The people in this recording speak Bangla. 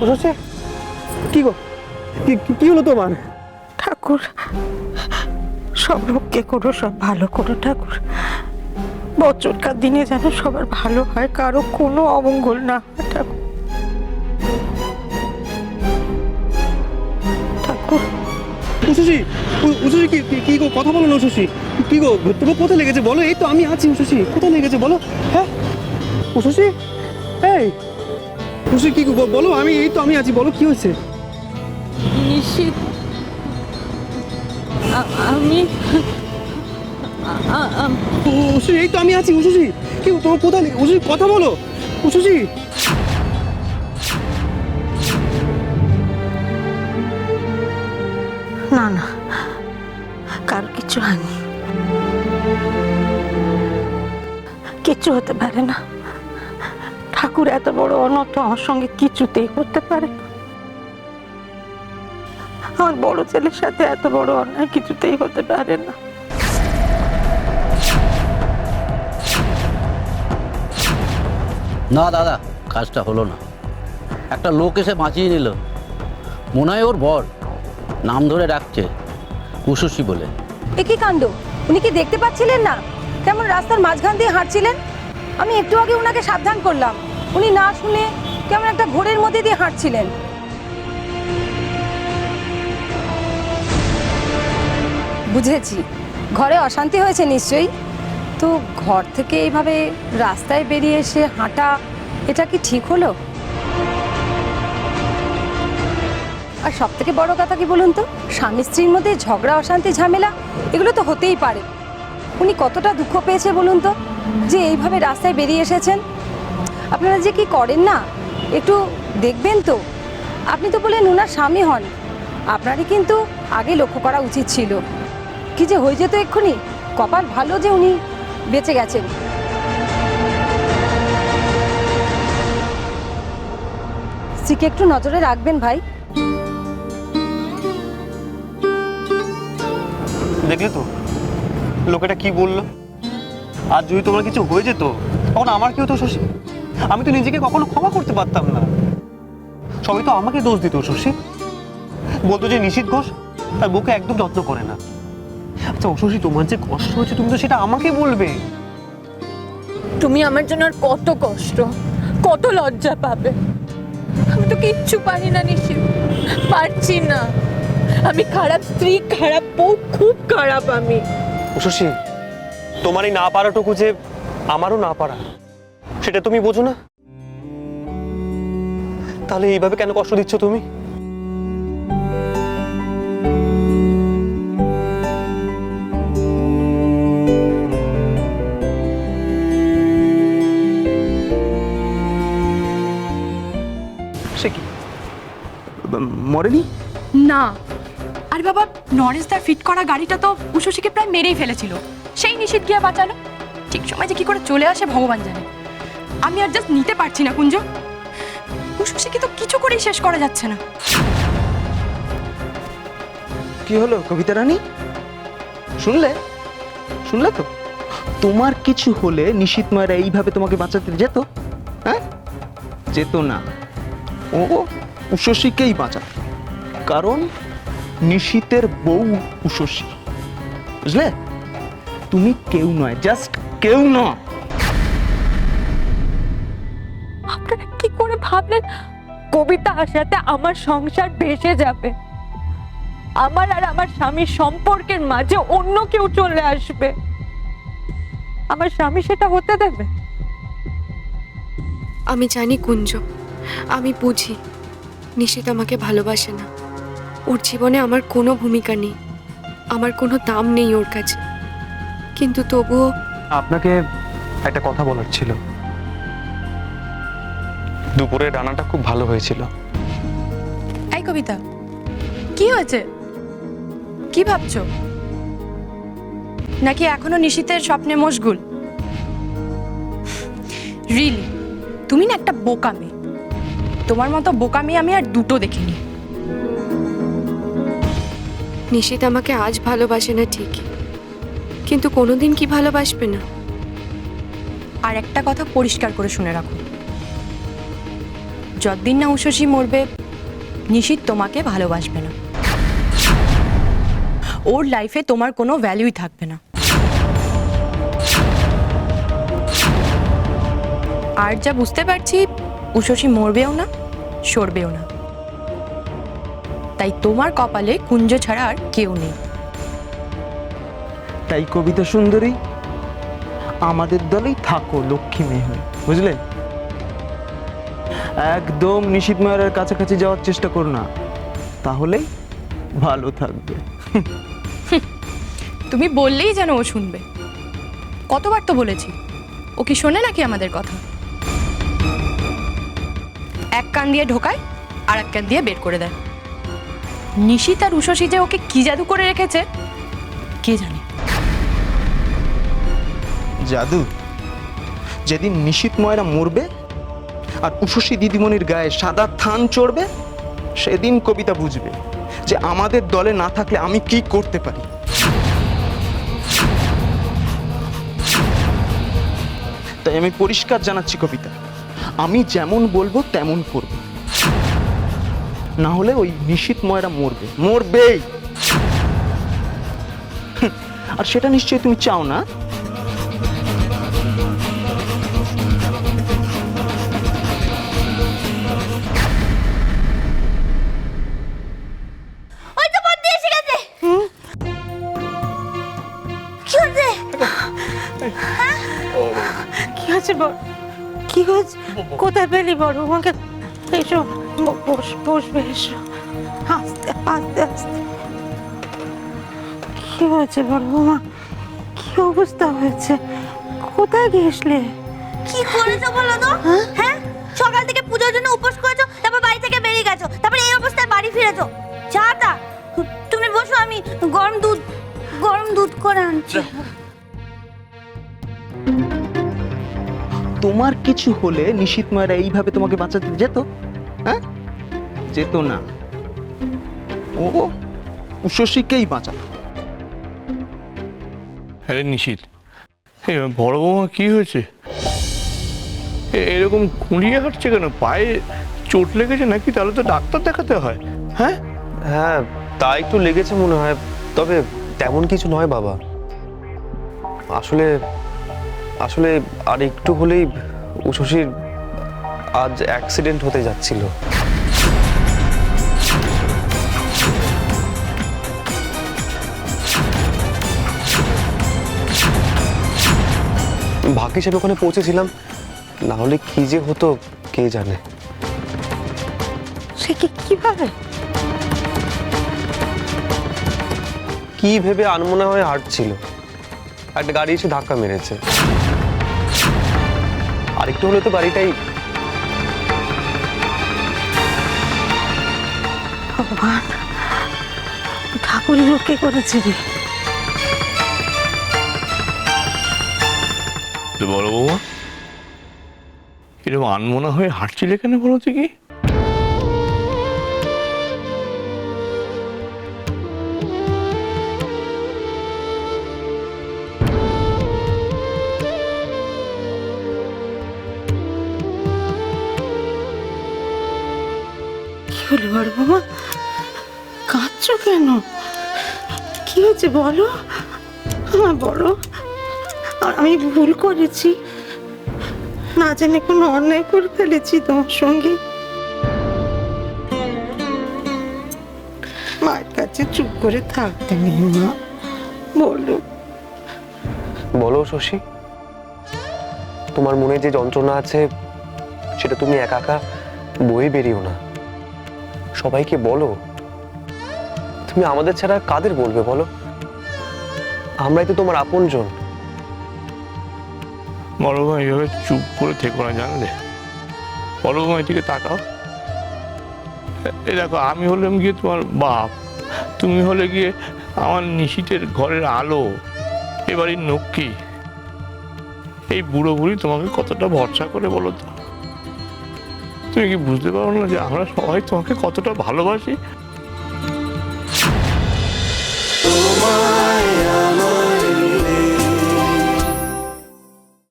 উষসী, কি গো, কি হলো তোমার? ঠাকুর, সব রক্ষে করো, সব ভালো করো ঠাকুর। বছরকার দিনে যেন সবার ভালো হয়, কারো কোনো অমঙ্গল না হয় ঠাকুর। ঠাকুর, উষসী, উষসী, কি গো, কথা বলো না উষসী। কি গো, তোমার কোথায় লেগেছে বলো? এই তো আমি আছি উষসী, কোথায় লেগেছে বলো? হ্যাঁ উষসী, এই উষসী, কি গো বলো, আমি আছি, বলো কি হয়েছে? নিশিত, আমি উষসী, এই তো আমি আছি উষসী। কি গো, তোমার কোথায় লেগে, উষসী কথা বলো উষসী। না না, কার কিছু হয়নি, কিচ্ছু হতে পারে না। ঠাকুর এত বড় অনত আমার সঙ্গে কিছুতেই করতে পারে না। আমার বড় ছেলের সাথে এত বড় অন্যায় কিছুতেই হতে পারে না। না দাদা, কাজটা হলো না। একটা লোক এসে বাঁচিয়ে নিল, মনে হয় ওর বর, নাম ধরে ডাকছে উষসী বলে। এ কি কাণ্ড! উনি কি দেখতে পাচ্ছিলেন না কেমন রাস্তার মাঝখান দিয়ে হাঁটছিলেন? আমি একটু আগে ওনাকে সাবধান করলাম, উনি না শুনে কেমন একটা ঘোরের মধ্যে দিয়ে হাঁটছিলেন। বুঝেছি, ঘরে অশান্তি হয়েছে নিশ্চয়ই। তো ঘর থেকে এইভাবে রাস্তায় বেরিয়ে এসে হাঁটা, এটা কি ঠিক হলো? আর সব থেকে বড় কথা কি বলুন তো, স্বামী স্ত্রীর মধ্যে ঝগড়া, অশান্তি, ঝামেলা এগুলো তো হতেই পারে। উনি কতটা দুঃখ পেয়েছে বলুন তো, যে এইভাবে রাস্তায় বেরিয়ে এসেছেন। আপনারা যে কি করেন না, একটু দেখবেন তো। আপনি তো বলেন ওনার স্বামী হন, আপনারই কিন্তু আগে লক্ষ্য করা উচিত ছিল। কি যে হয়ে যেত এক্ষুনি। কপাল ভালো যে উনি বেঁচে গেছেন। স্ত্রীকে একটু নজরে রাখবেন ভাই। দেখলে তো লোকেটা কি বললো? আর যদি তোমার কিছু হয়ে যেত তখন আমার কি হতো শশী? আমি তো নিজেকে কখনো ক্ষমা করতে পারতাম না। সবাই তো আমাকে দোষ দিত শশী, বলতো যে নিশিত ঘোষ তার বউকে একদম যত্ন করে না। আচ্ছা শশী, তোমার যে কষ্ট হচ্ছে তুমি তো সেটা আমাকে বলবে। তুমি আমার জন্য আর কত কষ্ট, কত লজ্জা পাবে। আমি তো কিচ্ছু পারি না নিশিত, পারছি না। আমি খারাপ স্ত্রী, খারাপ বউ, খুব খারাপ আমি। শশী, তোমার এই না পারাটুকু যে আমারও না পারা, সেটা তুমি বোঝো না? তাহলে এইভাবে কেন কষ্ট দিচ্ছ তুমি? সে কি মরেনি? না। আর বাবা, নরেশ দার ফিট করা গাড়িটা তো উষসীকে প্রায় মেরেই ফেলেছিল। সেই নিশিত গিয়ে বাঁচালো। ঠিক সময় যে কি করে চলে আসে ভগবান জানে। আমি আর জাস্ট নিতে পারছি না কুঞ্জ। উষসীকে তো কিছু করেই শেষ করা যাচ্ছে না। কি হলো কবিতা রানী? শুনলে তো? তোমার কিছু হলে নিশিত মায়েরা এইভাবে তোমাকে বাঁচাতে যেত? হ্যাঁ, যেত না। ও উষসীকেই বাঁচা, কারণ নিশিতের বউ উষসী, বুঝলে? তুমি কেউ নয়, জাস্ট কেউ নয়। আপনারা কি করে ভাবলেন কবিতা আসাতে আমার সংসার ভেসে যাবে? আমার আর আমার স্বামীর সম্পর্কের মাঝে অন্য কেউ চলে আসবে? আমার স্বামী সেটা হতে দেবে? আমি জানি কুঞ্জ, আমি বুঝি নিশিত আমাকে ভালোবাসে না। ওর জীবনে আমার কোনো ভূমিকা নেই, আমার কোনো দাম নেই ওর কাছে। কিন্তু তবুও আপনাকে একটা কথা বলার ছিল। দুপুরে রান্নাটা খুব ভালো হয়েছিল। এই কবিতা, কি হয়েছে? কি ভাবছো? নাকি এখনো নিশিতের স্বপ্নে মশগুল? রিলি, তুমি না একটা বোকা মেয়ে। তোমার মতো বোকা মেয়ে আমি আর দুটো দেখিনি। নিশিত আমাকে আজ ভালোবাসে না ঠিকই, কিন্তু কোনোদিন কি ভালোবাসবে না? আর একটা কথা পরিষ্কার করে শুনে রাখো, যতদিন না উষসী মরবে নিশিত তোমাকে ভালোবাসবে না, ওর লাইফে তোমার কোনো ভ্যালুই থাকবে না। আর যা বুঝতে পারছি উষসী মরবেও না, সরবেও না। তাই তোমার কপালে কুঞ্জ ছাড়া আর কেউ নেই। তাই কবিতা সুন্দরী, আমাদের দলেই থাকো লক্ষ্মী মেয়ে হয়ে, বুঝলে? একদম নিশিত মায়ের কাছাকাছি যাওয়ার চেষ্টা করো না, তাহলেই ভালো থাকবে। তুমি বললেই যেন ও শুনবে। কতবার তো বলেছি, ও কি শোনে নাকি আমাদের কথা? এক কান দিয়ে ঢোকায় আর এক কান দিয়ে বের করে দেয়। নিশিত আর উষসী যে ওকে কি জাদু করে রেখেছে কে জানে। জাদু? যেদিন নিশিত ময়রা মরবে আর উষসী দিদিমণির গায়ে সাদা থান চড়বে, সেদিন কবিতা বুঝবে যে আমাদের দলে না থাকলে আমি কি করতে পারি। তাই আমি পরিষ্কার জানাচ্ছি কবিতা, আমি যেমন বলবো তেমন করব, না হলে ওই নিশিত ময়রা মরবে, মরবেই। আর সেটা নিশ্চয়ই তুমি চাও না। কি হয়েছে বল, কি হয়েছে? কোথায় পেলি বড় আমাকে? এসো, বসবে, এসো। আস্তে আস্তে আস্তে। কি হয়েছে বড় বৌমা? কি অবস্থা হয়েছে? কোথায় গেছলে? কি করেছো বলো তো? হ্যাঁ, সকাল থেকে পূজার জন্য উপোস করেছো, তারপর বাড়ি থেকে বেরিয়ে গেছো, তারপর এই অবস্থায় বাড়ি ফিরেছো। চাটা তুমি বসো, আমি গরম দুধ করে আনছি। তোমার কিছু হলে নিশিত মায়েরা এইভাবে তোমাকে বাঁচাতে যেত? হ্যাঁ, যেত না। ও উষসীকেই বাঁচাতো। আরে নিশিত, বড় বৌমা কি হয়েছে? এরকম খুঁড়িয়ে হাঁটছে কেন? পায়ে চোট লেগেছে নাকি? তাহলে তো ডাক্তার দেখাতে হয়। হ্যাঁ হ্যাঁ, তা একটু লেগেছে মনে হয়, তবে তেমন কিছু নয় বাবা। আসলে আসলে আর একটু হলেই উষসীর আজ অ্যাক্সিডেন্ট হতে যাচ্ছিল। ভাগ্য হিসেবে ওখানে পৌঁছেছিলাম, না হলে কি যে হতো কে জানে। সে কিভাবে? কি ভেবে আনমনা হয়ে হাঁটছিল, একটা গাড়ি এসে ধাক্কা মেরেছে। আরেকটু হলে তো গাড়িটাই। ভগবান, ঠাকুরই রক্ষে করেছে রে। বড় বৌমা এরকম আনমনা হয়ে হাঁটছিলে কেন বলো তো? কি হলো বড় বৌমা? কাঁদছো কেন? কি হয়েছে বলো? আমার বড়, আমি ভুল করেছি, না জানি কোনো অন্যায় করে ফেলেছি তোমার সঙ্গে। মায়ের কাছে চুপ করে থাকতে নেই মা, বলো। বলো শশী, তোমার মনে যে যন্ত্রণা আছে সেটা তুমি একা একা বয়ে বেরিও না, সবাইকে বলো। তুমি আমাদের ছাড়া কাদের বলবে বলো? আমরাই তো তোমার আপনজন। বড় বৌমা এইভাবে চুপ করে থেকো না, জানলে? বড় বৌমা এদিকে তাকাও। এই দেখো, আমি হলাম গিয়ে তোমার বাপ, তুমি হলে গিয়ে আমার নিশিতের ঘরের আলো, এবারের লক্ষ্মী। এই বুড়ো বুড়ি তোমাকে কতটা ভরসা করে বলো তো? তুমি কি বুঝতে পারো না যে আমরা সবাই তোমাকে কতটা ভালোবাসি?